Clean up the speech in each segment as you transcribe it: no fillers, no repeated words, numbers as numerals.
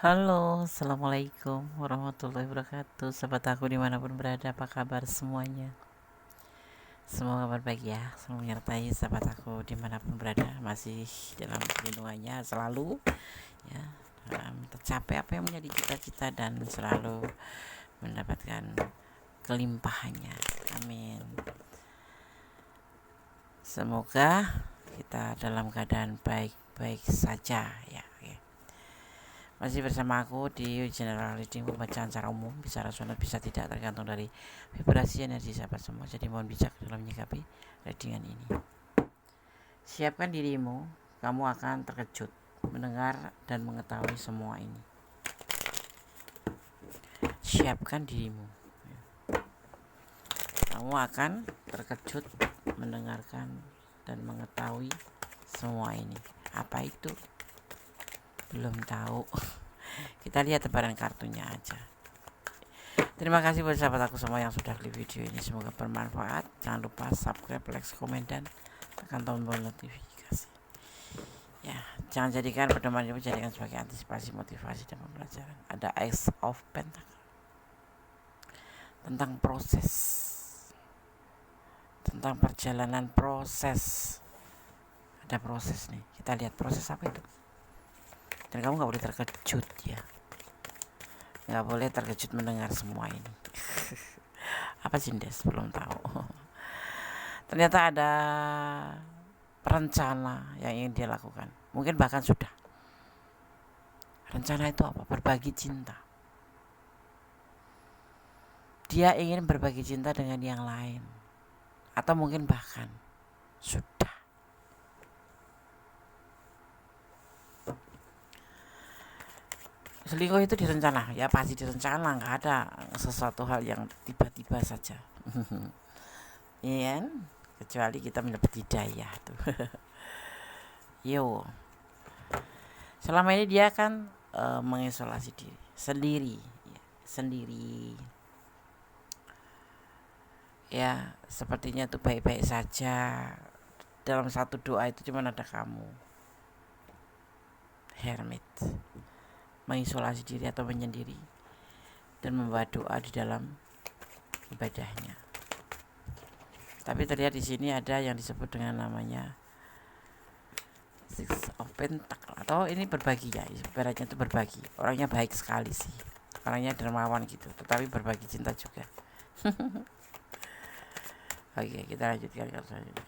Halo, assalamualaikum warahmatullahi wabarakatuh. Sahabat aku dimanapun berada, apa kabar semuanya? Semoga kabar baik ya. Selalu menyertai sahabat aku dimanapun berada, masih dalam lindungannya selalu ya, dalam tercapai apa yang menjadi cita-cita dan selalu mendapatkan kelimpahannya. Amin. Semoga kita dalam keadaan baik-baik saja ya. Masih bersama aku di general reading, pembacaan secara umum, bisa rasional bisa tidak, tergantung dari vibrasi energi sahabat semua. Jadi mohon bijak dalam menyikapi readingan ini. Siapkan dirimu, kamu akan terkejut mendengar dan mengetahui semua ini. Siapkan dirimu, kamu akan terkejut mendengarkan dan mengetahui semua ini. Apa itu? Belum tahu. Kita lihat tebaran kartunya aja. Terima kasih buat sahabat aku semua yang sudah klik video ini. Semoga bermanfaat. Jangan lupa subscribe, like, komen, dan tekan tombol notifikasi. Ya, jangan jadikan pedoman ini, jadikan sebagai antisipasi, motivasi, dan pembelajaran. Ada Ace of Pentacle tentang proses, tentang perjalanan proses. Ada proses nih. Kita lihat proses apa itu. Dan kamu nggak boleh terkejut ya. Nggak boleh terkejut mendengar semua ini. Apa sih Des? Belum tahu. Ternyata ada rencana yang ingin dia lakukan. Mungkin bahkan sudah. Rencana itu apa? Berbagi cinta. Dia ingin berbagi cinta dengan yang lain. Atau mungkin bahkan sudah. Selingkuh itu direncana. Ya pasti direncana. Nggak ada sesuatu hal yang tiba-tiba saja. Iya kan? Kecuali kita mendapat hidayah tuh. Yo. Selama ini dia kan mengisolasi diri sendiri ya, sendiri ya, sepertinya tuh baik-baik saja. Dalam satu doa itu cuma ada kamu. Hermit mengisolasi diri atau menyendiri dan membawa doa di dalam ibadahnya. Tapi terlihat di sini ada yang disebut dengan namanya Six of Pentacle, atau ini berbagi ya, ibaratnya itu berbagi. Orangnya baik sekali sih, orangnya dermawan gitu, tetapi berbagi cinta juga. Oke, kita lanjutkan ke selanjutnya.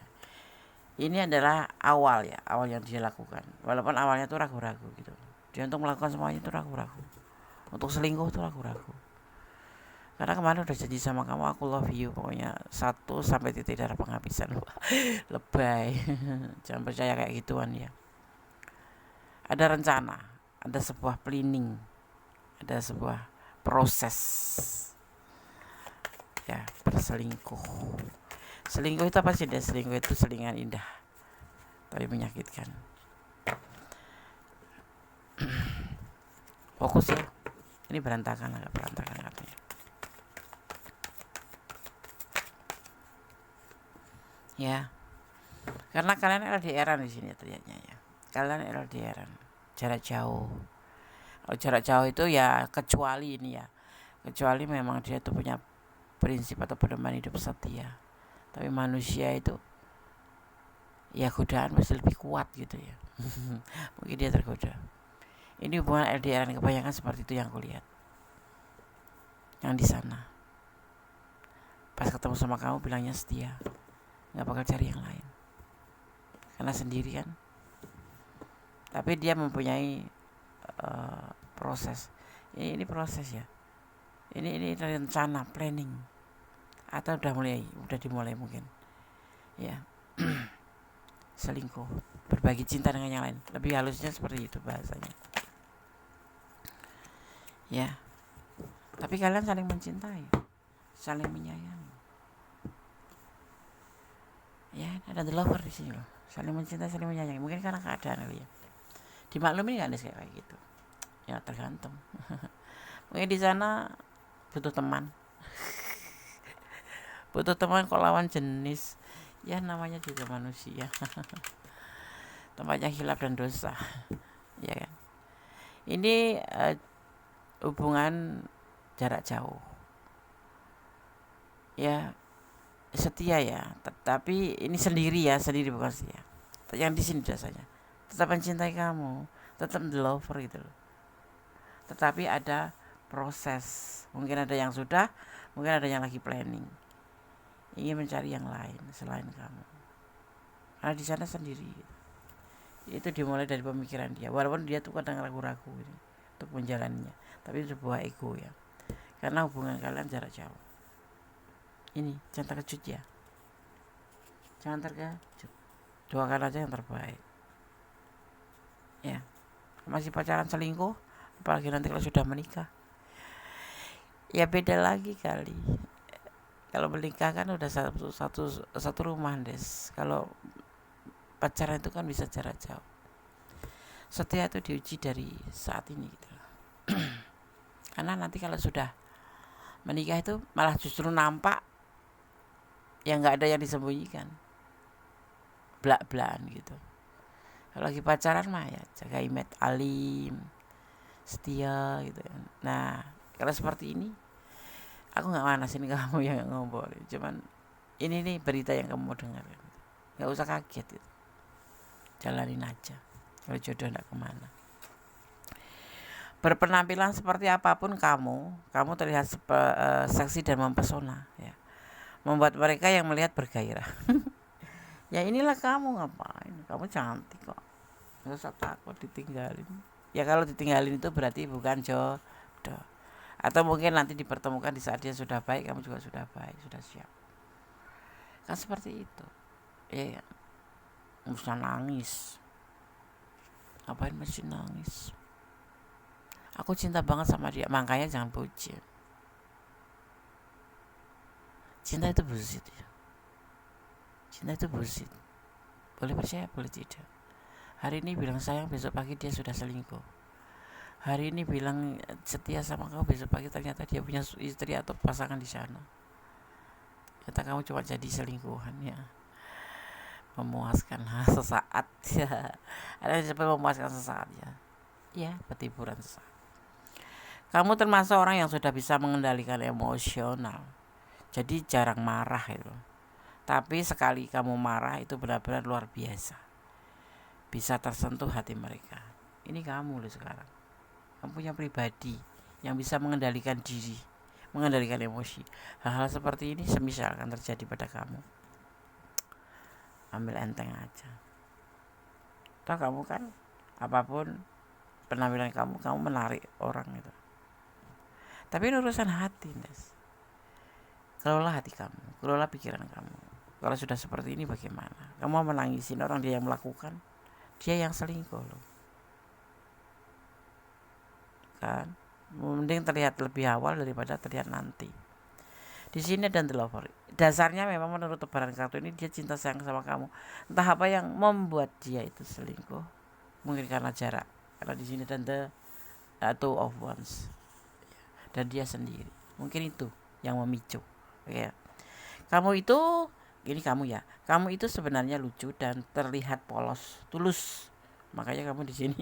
Ini adalah awal ya, awal yang dia lakukan. Walaupun awalnya tuh ragu-ragu gitu. Dia untuk melakukan semuanya itu ragu-ragu. Untuk selingkuh tuh ragu-ragu. Karena kemarin udah janji sama kamu, aku love you, pokoknya 1 sampai titik darah penghabisan. Lebay. Jangan percaya kayak gituan ya. Ada rencana, ada sebuah planning, ada sebuah proses ya berselingkuh. Selingkuh itu apa sih? Selingkuh itu selingan indah tapi menyakitkan. Fokus ya. Ini berantakan, agak berantakan artinya. Ya. Karena kalian LDRan di sini terlihatnya ya. Kalian LDRan. Jarak jauh. Kalau jarak jauh itu ya kecuali ini ya. Kecuali memang dia tuh punya prinsip atau pedoman hidup setia. Tapi manusia itu ya godaan masih lebih kuat gitu ya. Mungkin dia tergoda. Ini hubungan LDR kebanyakan seperti itu yang kulihat. Yang di sana pas ketemu sama kamu bilangnya setia, nggak bakal cari yang lain karena sendiri kan. Tapi dia mempunyai proses. Ini proses ya. Ini rencana, planning, atau udah dimulai mungkin ya. Selingkuh, berbagi cinta dengan yang lain, lebih halusnya seperti itu bahasanya ya. Tapi kalian saling mencintai, saling menyayangi ya. Ada the lover di sini loh, saling mencintai, saling menyayangi. Mungkin karena keadaan kali ya, dimaklumi nggak ada kayak gitu ya, tergantung. Mungkin di sana butuh teman. Butuh teman kok lawan jenis ya, namanya juga manusia. Tempatnya hilaf dan dosa ya kan. Ini hubungan jarak jauh. Ya, setia ya, tapi ini sendiri ya, sendiri bukan setia. Yang di sini biasanya tetap mencintai kamu, tetap the lover gitu loh. Tetapi ada proses. Mungkin ada yang sudah, mungkin ada yang lagi planning. Ingin mencari yang lain selain kamu. Karena di sana sendiri. Itu dimulai dari pemikiran dia. Walaupun dia tuh kadang ragu-ragu ini untuk menjalaninya, tapi itu sebuah ego ya. Karena hubungan kalian jarak jauh. Ini jangan terkejut ya. Jangan terkejut. Doakan aja yang terbaik. Ya. Masih pacaran selingkuh, apalagi nanti kalau sudah menikah. Ya beda lagi kali. Kalau menikah kan udah satu rumah, Des. Kalau pacaran itu kan bisa jarak jauh. Setia itu diuji dari saat ini gitu loh. Karena nanti kalau sudah menikah itu malah justru nampak yang nggak ada yang disembunyikan, belak-belakan gitu. Kalau lagi pacaran mah ya jaga image, alim, setia gitu kan. Nah kalau seperti ini, aku nggak manasin kamu yang ngobrol, cuman ini nih berita yang kamu mau dengar gitu. Nggak usah kaget gitu, jalanin aja. Kalau jodoh nggak kemana. Berpenampilan seperti apapun kamu terlihat seksi dan mempesona ya, membuat mereka yang melihat bergairah. Ya inilah kamu, ngapain, kamu cantik kok, nggak usah takut ditinggalin. Ya kalau ditinggalin itu berarti bukan jodoh, atau mungkin nanti dipertemukan di saat dia sudah baik, kamu juga sudah baik, sudah siap, kan seperti itu ya. Nggak usah nangis, ngapain masih nangis. Aku cinta banget sama dia, makanya jangan puji. Cinta itu bullshit ya. Cinta itu bullshit. Boleh percaya, boleh tidak. Hari ini bilang sayang, besok pagi dia sudah selingkuh. Hari ini bilang setia sama kamu, besok pagi ternyata dia punya istri atau pasangan di sana. Ternyata kamu cuma jadi selingkuhan ya. Memuaskan sesaat ya. Ada yang sampai memuaskan sesaat ya. Ya, petipuran sesaat. Kamu termasuk orang yang sudah bisa mengendalikan emosional. Jadi jarang marah itu. Tapi sekali kamu marah itu benar-benar luar biasa. Bisa tersentuh hati mereka. Ini kamu loh sekarang. Kamu punya pribadi yang bisa mengendalikan diri, mengendalikan emosi. Hal-hal seperti ini semisal akan terjadi pada kamu, ambil enteng aja. Toh kamu kan apapun penampilan kamu menarik orang itu. Tapi ini urusan hati, Nes. Kelola hati kamu, kelola pikiran kamu. Kalau sudah seperti ini bagaimana? Kamu mau menangisin orang dia yang melakukan, dia yang selingkuh loh. Kan? Mending terlihat lebih awal daripada terlihat nanti. Di sini ada the lover. Dasarnya memang menurut tebaran kartu ini dia cinta sayang sama kamu. Entah apa yang membuat dia itu selingkuh. Mungkin karena jarak. Karena di sini ada the two of wands. Dan dia sendiri. Mungkin itu yang memicu. Ya. Kamu itu gini kamu ya. Kamu itu sebenarnya lucu dan terlihat polos, tulus. Makanya kamu di sini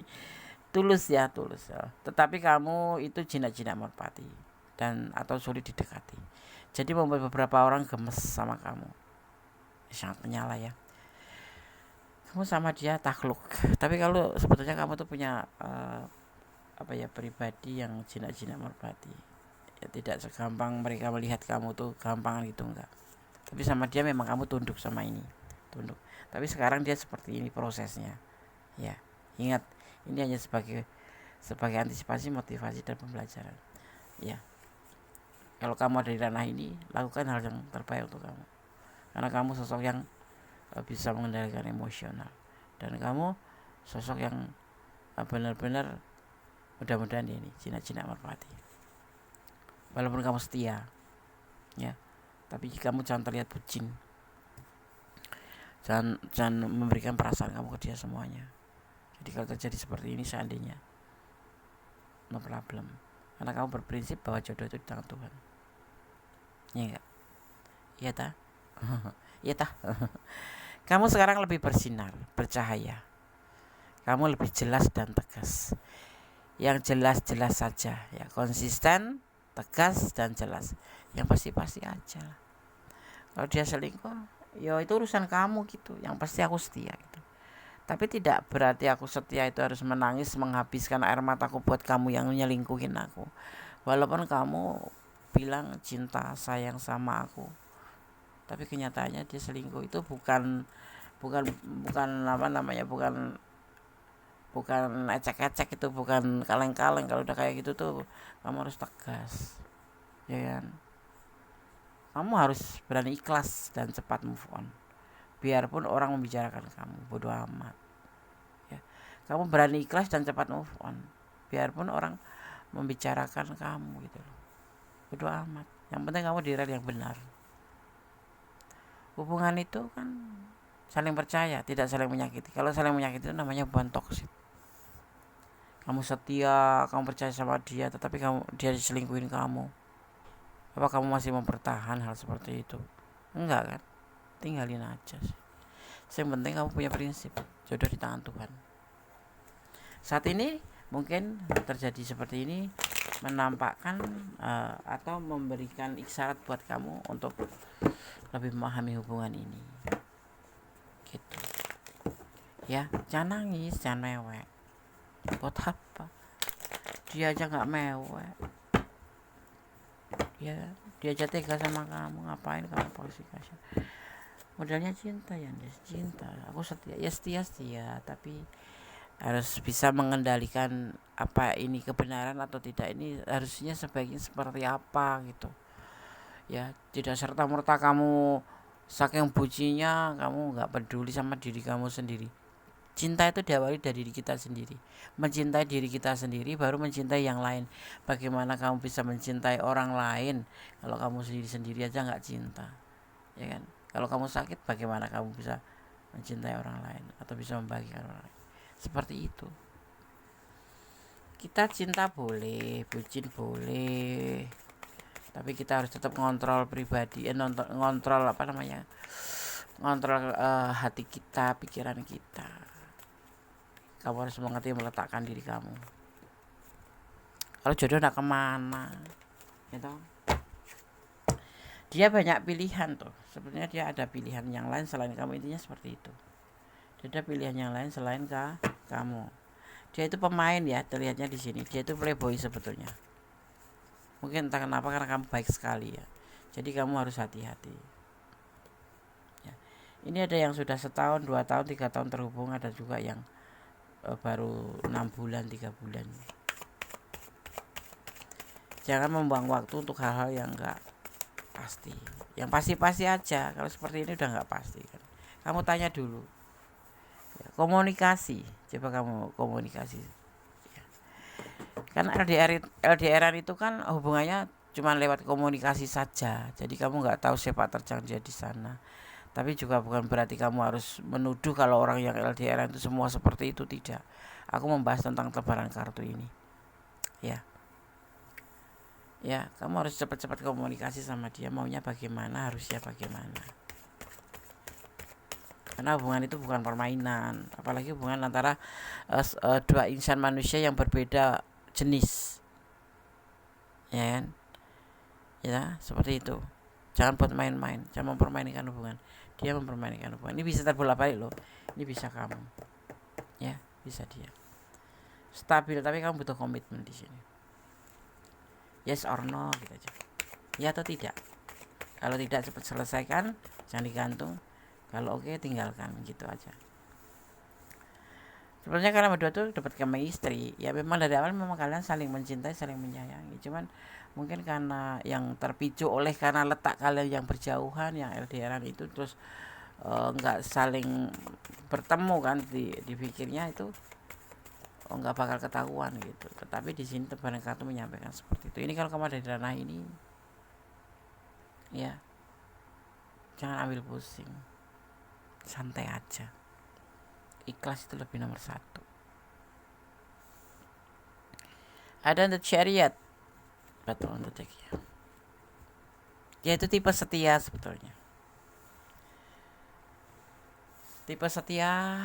tulus ya. Tetapi kamu itu jinak-jinak merpati dan atau sulit didekati. Jadi membuat beberapa orang gemes sama kamu. Sangat menyala ya. Kamu sama dia takluk. Tapi kalau sebetulnya kamu tuh punya pribadi yang jinak-jinak merpati. Ya tidak segampang mereka melihat kamu tuh gampangan gitu enggak. Tapi sama dia memang kamu tunduk sama ini. Tunduk. Tapi sekarang dia seperti ini prosesnya. Ya, ingat ini hanya sebagai antisipasi, motivasi dan pembelajaran. Ya. Kalau kamu ada di ranah ini, lakukan hal yang terbaik untuk kamu. Karena kamu sosok yang bisa mengendalikan emosional. Dan kamu sosok yang benar-benar mudah-mudahan ini jinak-jinak merpati. Walaupun kamu setia, ya, tapi kamu jangan terlihat bucin. Jangan memberikan perasaan kamu ke dia semuanya. Jadi kalau terjadi seperti ini seandainya, no problem. Karena kamu berprinsip bahwa jodoh itu di tangan Tuhan. Ya enggak? Iya tah? Iya tah? Kamu sekarang lebih bersinar, bercahaya. Kamu lebih jelas dan tegas. yang jelas-jelas saja ya, konsisten, tegas dan jelas. Yang pasti-pasti aja. Kalau dia selingkuh, ya itu urusan kamu gitu. Yang pasti aku setia gitu. Tapi tidak berarti aku setia itu harus menangis menghabiskan air mataku buat kamu yang nyelingkuhin aku. Walaupun kamu bilang cinta sayang sama aku, tapi kenyataannya dia selingkuh. Itu bukan bukan bukan apa namanya, bukan ecek-ecek, itu bukan kaleng-kaleng. Kalau udah kayak gitu tuh kamu harus tegas, ya kan? Kamu harus berani ikhlas dan cepat move on. Biarpun orang membicarakan kamu, bodoh amat. Ya. Kamu berani ikhlas dan cepat move on. Biarpun orang membicarakan kamu gitu loh. Bodoh amat. Yang penting kamu di rel yang benar. Hubungan itu kan saling percaya, tidak saling menyakiti. Kalau saling menyakiti itu namanya hubungan toksik. Kamu setia, kamu percaya sama dia, tetapi dia diselingkuhin kamu. Apa kamu masih mempertahan hal seperti itu? Enggak kan? Tinggalin aja sih. Yang penting kamu punya prinsip, jodoh di tangan Tuhan. Saat ini mungkin terjadi seperti ini menampakkan atau memberikan isyarat buat kamu untuk lebih memahami hubungan ini. Gitu. Ya, jangan nangis, jangan mewek. Buat apa? Dia aja nggak mewek. Ya, dia aja tega sama kamu, ngapain kamu palsukan? Modalnya cinta ya, cinta. Aku setia, ya setia, tapi harus bisa mengendalikan apa ini kebenaran atau tidak, ini harusnya sebaiknya seperti apa gitu. Ya, tidak serta-merta kamu saking bucinya kamu nggak peduli sama diri kamu sendiri. Cinta itu diawali dari diri kita sendiri. Mencintai diri kita sendiri baru mencintai yang lain. Bagaimana kamu bisa mencintai orang lain kalau kamu sendiri aja nggak cinta, ya kan? Kalau kamu sakit, bagaimana kamu bisa mencintai orang lain atau bisa membahagiakan orang lain? Seperti itu. Kita cinta boleh, bucin boleh, tapi kita harus tetap ngontrol pribadi, ngontrol apa namanya, ngontrol hati kita, pikiran kita. Kamu harus mengerti meletakkan diri kamu. Kalau jodoh nak kemana, gitu. Dia banyak pilihan tuh. Sebenarnya dia ada pilihan yang lain selain kamu, intinya seperti itu. Dia ada pilihan yang lain selain kamu. Dia itu pemain ya, terlihatnya di sini. Dia itu playboy sebetulnya. Mungkin entah kenapa karena kamu baik sekali ya. Jadi kamu harus hati-hati. Ya. Ini ada yang sudah setahun, 2 tahun, 3 tahun terhubung, ada juga yang baru 6 bulan, 3 bulan. Jangan membuang waktu untuk hal-hal yang enggak pasti. Yang pasti-pasti aja. Kalau seperti ini udah enggak pasti kan. Kamu tanya dulu. Ya, komunikasi. Coba kamu komunikasi. Ya. Kan LDRan itu kan hubungannya cuma lewat komunikasi saja. Jadi kamu enggak tahu sepak terjang dia di sana. Tapi juga bukan berarti kamu harus menuduh kalau orang yang LDRan itu semua seperti itu, tidak. Aku membahas tentang tebaran kartu ini. Ya, kamu harus cepat-cepat komunikasi sama dia, maunya bagaimana, harusnya bagaimana. Karena hubungan itu bukan permainan, apalagi hubungan antara dua insan manusia yang berbeda jenis. Ya kan? Ya, seperti itu. Jangan buat main-main, jangan mempermainkan hubungan. Dia mempermainkan hubungan. Ini bisa terbolak-balik loh. Ini bisa kamu. Ya, bisa dia. Stabil, tapi kamu butuh komitmen di sini. Yes or no gitu aja. Ya atau tidak. Kalau tidak cepat selesaikan, jangan digantung. Kalau oke, tinggalkan, gitu aja. Sebenarnya kalian berdua tuh dapat chemistry. Ya memang dari awal memang kalian saling mencintai, saling menyayangi. Cuman mungkin karena yang terpicu oleh karena letak kalian yang berjauhan, yang LDRan itu, terus nggak saling bertemu kan, dipikirnya itu nggak bakal ketahuan gitu. Tetapi di sini tebaran kartu menyampaikan seperti itu. Ini kalau kamu ada di ranah ini, ya jangan ambil pusing, santai aja. Ikhlas itu lebih nomor 1. Ada the Chariot, betul, on the deck ya. Dia itu tipe setia sebetulnya. tipe setia,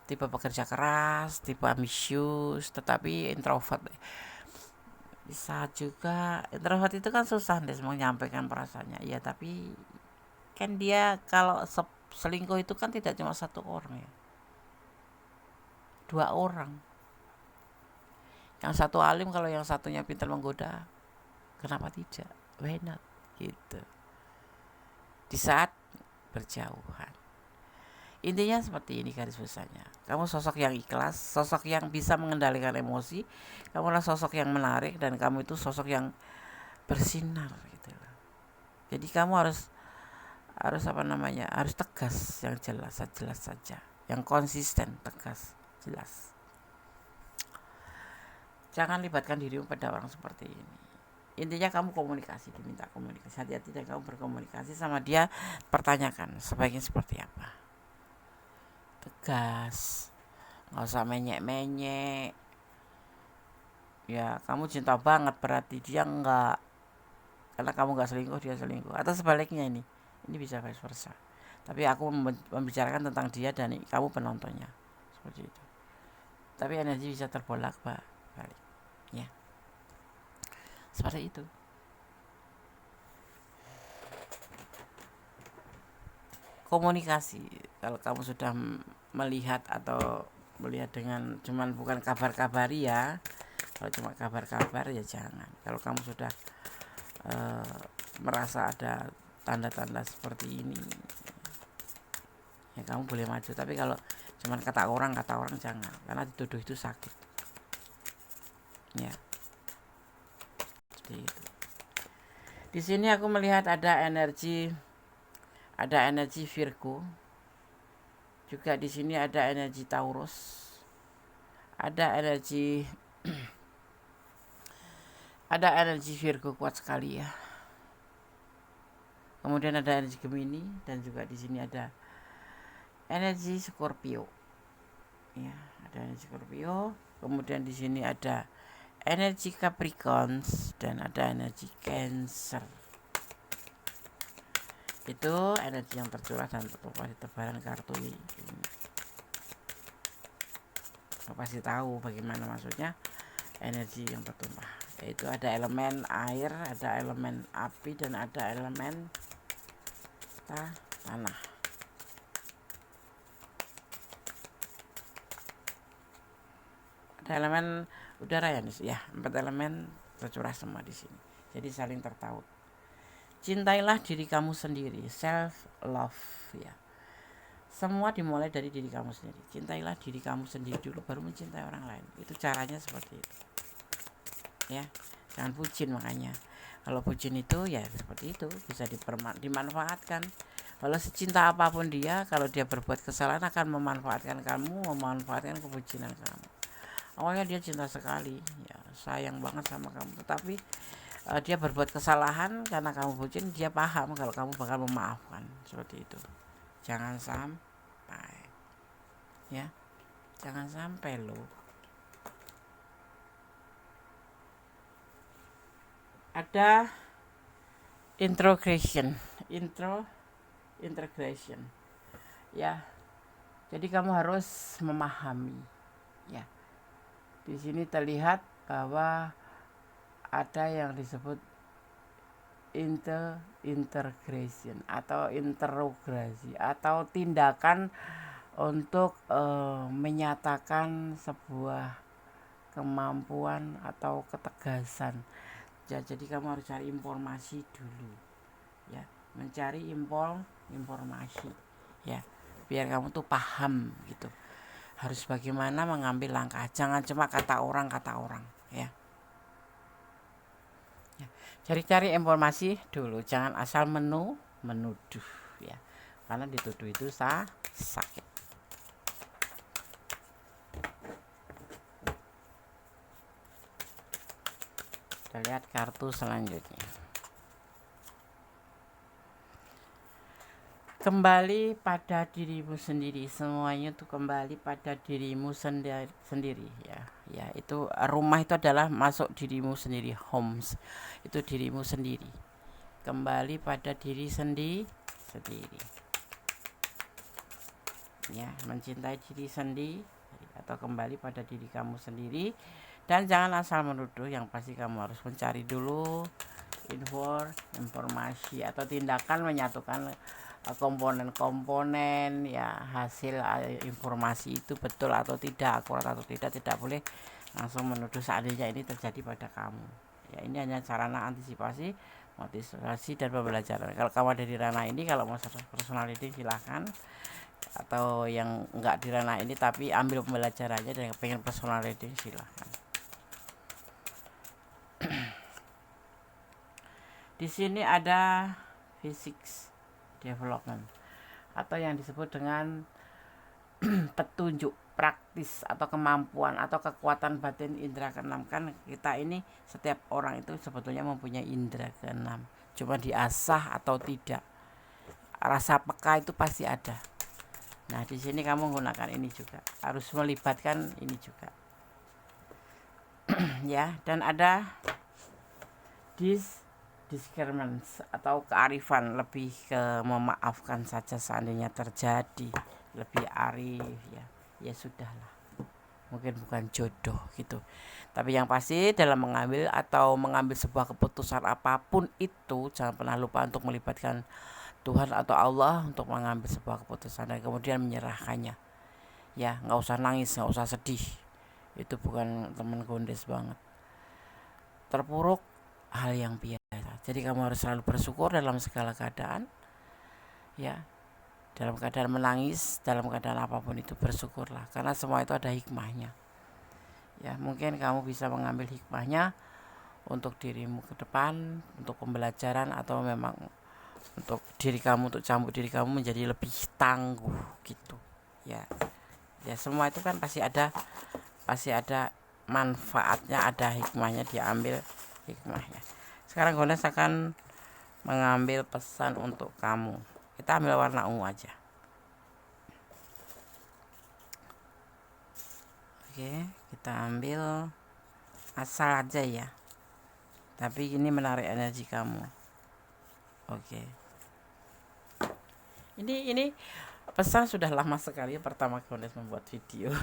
tipe pekerja keras, tipe ambisius, tetapi introvert. Bisa juga introvert itu kan susah deh menyampaikan perasaannya. Iya, tapi kan dia kalau selingkuh itu kan tidak cuma satu orang ya, 2 orang. Yang satu alim, kalau yang satunya pintar menggoda, kenapa tidak? Why not? Gitu. Di saat berjauhan. Intinya seperti ini garis besarnya. Kamu sosok yang ikhlas, sosok yang bisa mengendalikan emosi, kamulah sosok yang menarik, dan kamu itu sosok yang bersinar gitu. Jadi kamu harus harus tegas, yang jelas saja, yang konsisten, tegas, jelas. Jangan libatkan dirimu pada orang seperti ini. Intinya kamu komunikasi, diminta komunikasi, hati-hati dan kamu berkomunikasi sama dia, pertanyakan sebaiknya seperti apa. Tegas, nggak usah menyek-menyek. Ya kamu cinta banget berarti dia enggak, karena kamu nggak selingkuh dia selingkuh, atau sebaliknya. Ini bisa vice versa, tapi aku membicarakan tentang dia dan kamu penontonnya, seperti itu. Tapi energi bisa terbolak balik ya, seperti itu. Komunikasi, kalau kamu sudah melihat dengan cuman bukan kabar-kabari ya. Kalau cuma kabar-kabar ya jangan. Kalau kamu sudah merasa ada tanda-tanda seperti ini ya kamu boleh maju. Tapi kalau cuman kata orang jangan, karena dituduh itu sakit ya. Seperti itu. Di sini aku melihat ada energi Virgo. Juga di sini ada energi Taurus. Ada energi Virgo kuat sekali ya. Kemudian ada energi Gemini, dan juga di sini ada energi Scorpio. Ya, ada energi Scorpio. Kemudian di sini ada energi Capricorn dan ada energi Cancer. Itu energi yang tercurah dan tertumpah di tebaran kartu ini. Pasti tahu bagaimana maksudnya energi yang tertumpah. Yaitu ada elemen air, ada elemen api, dan ada elemen tanah. Ada elemen udara ya, 4 elemen tercurah semua di sini. Jadi saling tertaut. Cintailah diri kamu sendiri, self love ya. Semua dimulai dari diri kamu sendiri. Cintailah diri kamu sendiri dulu, baru mencintai orang lain. Itu caranya seperti itu. Ya, jangan bucin. Makanya kalau bucin itu ya seperti itu, bisa dimanfaatkan. Kalau secinta apapun dia, kalau dia berbuat kesalahan akan memanfaatkan kamu, memanfaatkan kebucinan kamu. Awalnya dia cinta sekali, ya sayang banget sama kamu, tetapi dia berbuat kesalahan karena kamu bucin, dia paham kalau kamu bakal memaafkan. Seperti itu. Jangan sampai ya, jangan sampai loh. Ada integration ya. Jadi kamu harus memahami ya. Di sini terlihat bahwa ada yang disebut integration atau interogasi atau tindakan untuk menyatakan sebuah kemampuan atau ketegasan. Jadi kamu harus cari informasi dulu ya, mencari informasi ya, biar kamu tuh paham gitu, harus bagaimana mengambil langkah. Jangan cuma kata orang ya. Cari informasi dulu, jangan asal menuduh ya, karena dituduh itu sakit. Kita lihat kartu selanjutnya. Kembali pada dirimu sendiri. Semuanya itu kembali pada dirimu sendiri ya. Ya, itu rumah itu adalah masuk dirimu sendiri, homes. Itu dirimu sendiri. Kembali pada diri sendiri. ya, mencintai diri sendiri atau kembali pada diri kamu sendiri, dan jangan asal menuduh. Yang pasti kamu harus mencari dulu informasi atau tindakan menyatukan komponen-komponen ya, hasil informasi itu betul atau tidak, akurat atau tidak boleh langsung menuduh seandainya ini terjadi pada kamu. Ya, ini hanya sarana antisipasi, motivasi, dan pembelajaran. Kalau kamu ada di ranah ini, kalau mau personal reading silahkan, atau yang enggak di ranah ini tapi ambil pembelajarannya dan pengen personal reading silahkan. Di sini ada physics development atau yang disebut dengan petunjuk praktis atau kemampuan atau kekuatan batin indera keenam. Kan kita ini, setiap orang itu sebetulnya mempunyai indera keenam, cuma diasah atau tidak. Rasa peka itu pasti ada. Nah, di sini kamu menggunakan ini juga, harus melibatkan ini juga. Ya, dan ada discernment atau kearifan, lebih ke memaafkan saja seandainya terjadi, lebih arif ya sudahlah, mungkin bukan jodoh gitu. Tapi yang pasti dalam mengambil sebuah keputusan apapun itu, jangan pernah lupa untuk melibatkan Tuhan atau Allah untuk mengambil sebuah keputusan dan kemudian menyerahkannya. Ya, nggak usah nangis, nggak usah sedih, itu bukan teman gondes banget. Terpuruk hal yang biasa. Jadi kamu harus selalu bersyukur dalam segala keadaan. Ya, dalam keadaan menangis, dalam keadaan apapun itu bersyukurlah, karena semua itu ada hikmahnya. Ya, mungkin kamu bisa mengambil hikmahnya untuk dirimu ke depan, untuk pembelajaran, atau memang untuk diri kamu, untuk cambuk diri kamu menjadi lebih tangguh gitu. Ya, semua itu kan pasti ada manfaatnya, ada hikmahnya, diambil hikmahnya. Sekarang Gones akan mengambil pesan untuk kamu. Kita ambil warna ungu aja. Oke, kita ambil asal aja ya, tapi ini menarik energi kamu. Oke, ini pesan sudah lama sekali pertama Gones membuat video.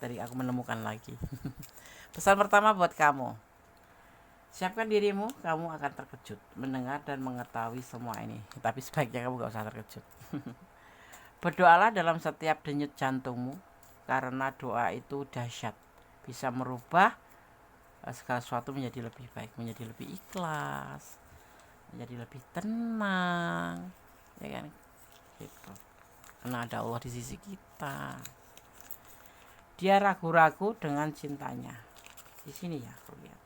Tadi aku menemukan lagi. Pesan pertama buat kamu: siapkan dirimu, kamu akan terkejut mendengar dan mengetahui semua ini. Tapi sebaiknya kamu gak usah terkejut. Berdoalah dalam setiap denyut jantungmu, karena doa itu dahsyat, bisa merubah segala sesuatu menjadi lebih baik, menjadi lebih ikhlas, menjadi lebih tenang, ya kan? Gitu. Karena ada Allah di sisi kita. Dia ragu-ragu dengan cintanya. Di sini ya, aku lihat.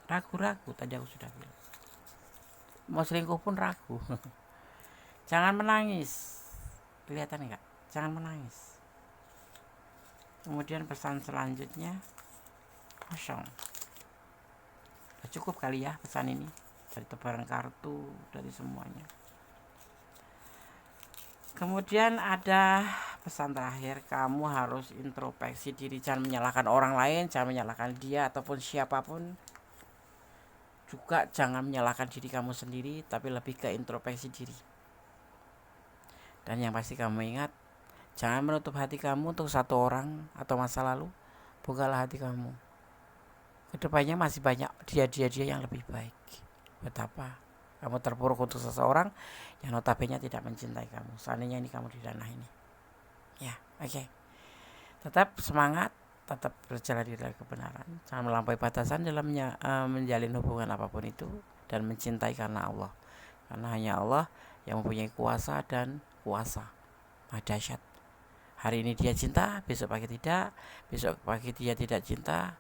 Ragu-ragu, tadi aku sudah bilang. Mau selingkuh pun ragu. Jangan menangis. Kelihatan enggak? Jangan menangis. Kemudian pesan selanjutnya, kosong. Cukup kali ya pesan ini, dari tebaran kartu, dari semuanya. Kemudian ada pesan terakhir, kamu harus introspeksi diri. Jangan menyalahkan orang lain, jangan menyalahkan dia ataupun siapapun. Juga jangan menyalahkan diri kamu sendiri, tapi lebih ke introspeksi diri. Dan yang pasti kamu ingat, jangan menutup hati kamu untuk satu orang atau masa lalu. Bukalah hati kamu. Kedepannya masih banyak dia yang lebih baik. Betapa kamu terpuruk untuk seseorang yang notabene tidak mencintai kamu, seandainya ini kamu di ranah ini. Ya, oke. Tetap semangat, tetap berjalan di dalam kebenaran. Jangan melampaui batasan dalam menjalin hubungan apapun itu, dan mencintai karena Allah. Karena hanya Allah yang mempunyai kuasa dan kuasa dahsyat. Hari ini dia cinta, besok pagi tidak, besok pagi dia tidak cinta,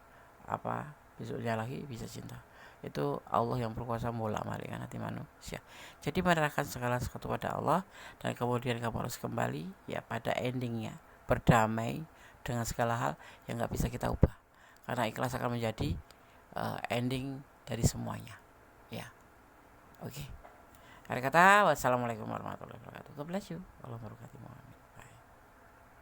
besoknya lagi bisa cinta. Itu Allah yang berkuasa membolak-balikkan hati manusia. Jadi menyerahkan segala sesuatu pada Allah, dan kemudian kamu harus kembali ya pada endingnya, berdamai dengan segala hal yang nggak bisa kita ubah, karena ikhlas akan menjadi ending dari semuanya. Ya, oke. Akhir kata, wassalamualaikum warahmatullahi wabarakatuh. God bless you. Allah berkati.